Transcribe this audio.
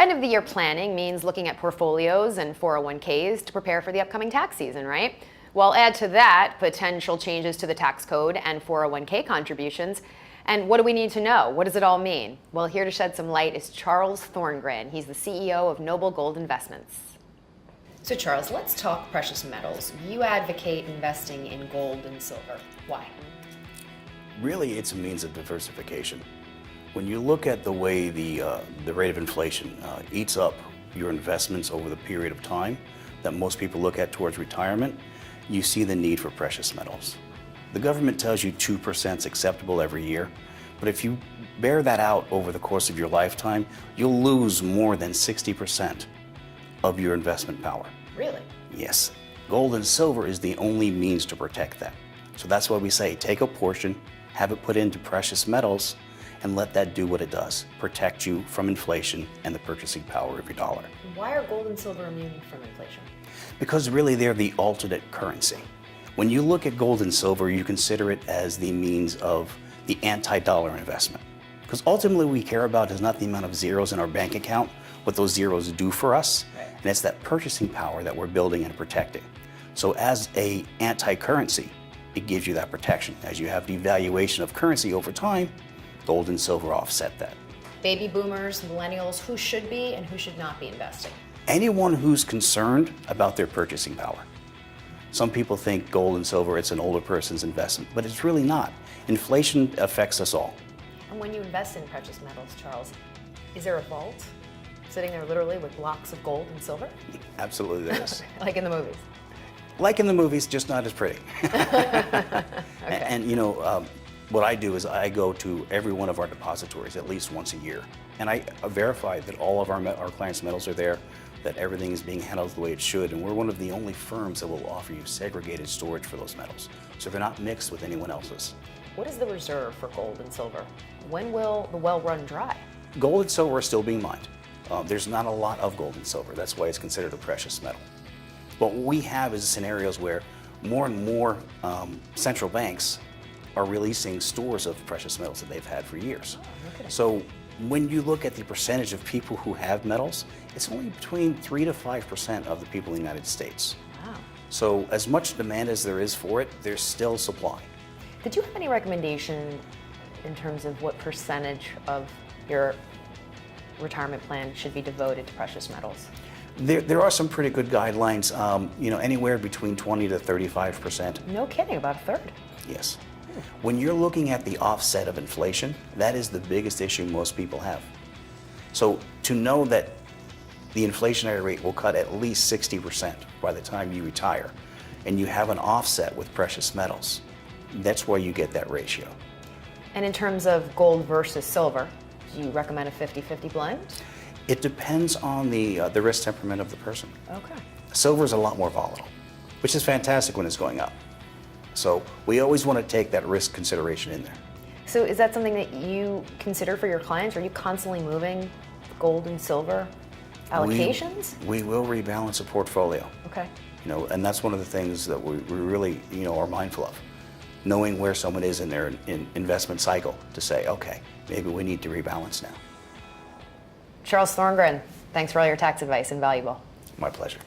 end of the year planning means looking at portfolios and 401ks to prepare for the upcoming tax season, right? Well, add to that potential changes to the tax code and 401k contributions. And what do we need to know? What does it all mean? Well, here to shed some light is Charles Thorngren. He's the CEO of Noble Gold Investments. So Charles, let's talk precious metals. You advocate investing in gold and silver. Why? Really, it's a means of diversification. When you look at the way the rate of inflation eats up your investments over the period of time that most people look at towards retirement, you see the need for precious metals. The government tells you 2% is acceptable every year, but if you bear that out over the course of your lifetime, you'll lose more than 60% of your investment power. Really? Yes. Gold and silver is the only means to protect that. So that's why we say take a portion, have it put into precious metals, and let that do what it does, protect you from inflation and the purchasing power of your dollar. Why are gold and silver immune from inflation? Because really they're the alternate currency. When you look at gold and silver, you consider it as the means of the anti-dollar investment. Because ultimately what we care about is not the amount of zeros in our bank account, what those zeros do for us, and it's that purchasing power that we're building and protecting. So as a anti-currency, it gives you that protection. As you have devaluation of currency over time, gold and silver offset that. Baby boomers, millennials, who should be and who should not be investing? Anyone who's concerned about their purchasing power. Some people think gold and silver, it's an older person's investment, but it's really not. Inflation affects us all. And when you invest in precious metals, Charles, is there a vault sitting there literally with blocks of gold and silver? Absolutely there is. Like in the movies? Like in the movies, just not as pretty. Okay. And you know, what I do is I go to every one of our depositories at least once a year, and I verify that all of our clients' metals are there, that everything is being handled the way it should, and we're one of the only firms that will offer you segregated storage for those metals, so they're not mixed with anyone else's. What is the reserve for gold and silver? When will the well run dry? Gold and silver are still being mined. There's not a lot of gold and silver. That's why it's considered a precious metal. But what we have is scenarios where more and more central banks are releasing stores of precious metals that they've had for years. So when you look at the percentage of people who have metals, it's only between 3 to 5% of the people in the United States. Wow. So as much demand as there is for it, there's still supply. Did you have any recommendation in terms of what percentage of your retirement plan should be devoted to precious metals? There are some pretty good guidelines, you know, anywhere between 20 to 35%. No kidding, about a third. Yes. When you're looking at the offset of inflation, that is the biggest issue most people have. So to know that the inflationary rate will cut at least 60% by the time you retire, and you have an offset with precious metals, that's where you get that ratio. And in terms of gold versus silver, do you recommend a 50-50 blend? It depends on the risk temperament of the person. Okay. Silver is a lot more volatile, which is fantastic when it's going up. So we always want to take that risk consideration in there. So is that something that you consider for your clients? Are you constantly moving gold and silver allocations? We will rebalance a portfolio. Okay. You know, and that's one of the things that we really, you know, are mindful of. Knowing where someone is in their investment cycle to say, okay, maybe we need to rebalance now. Charles Thorngren, thanks for all your tax advice, invaluable. My pleasure.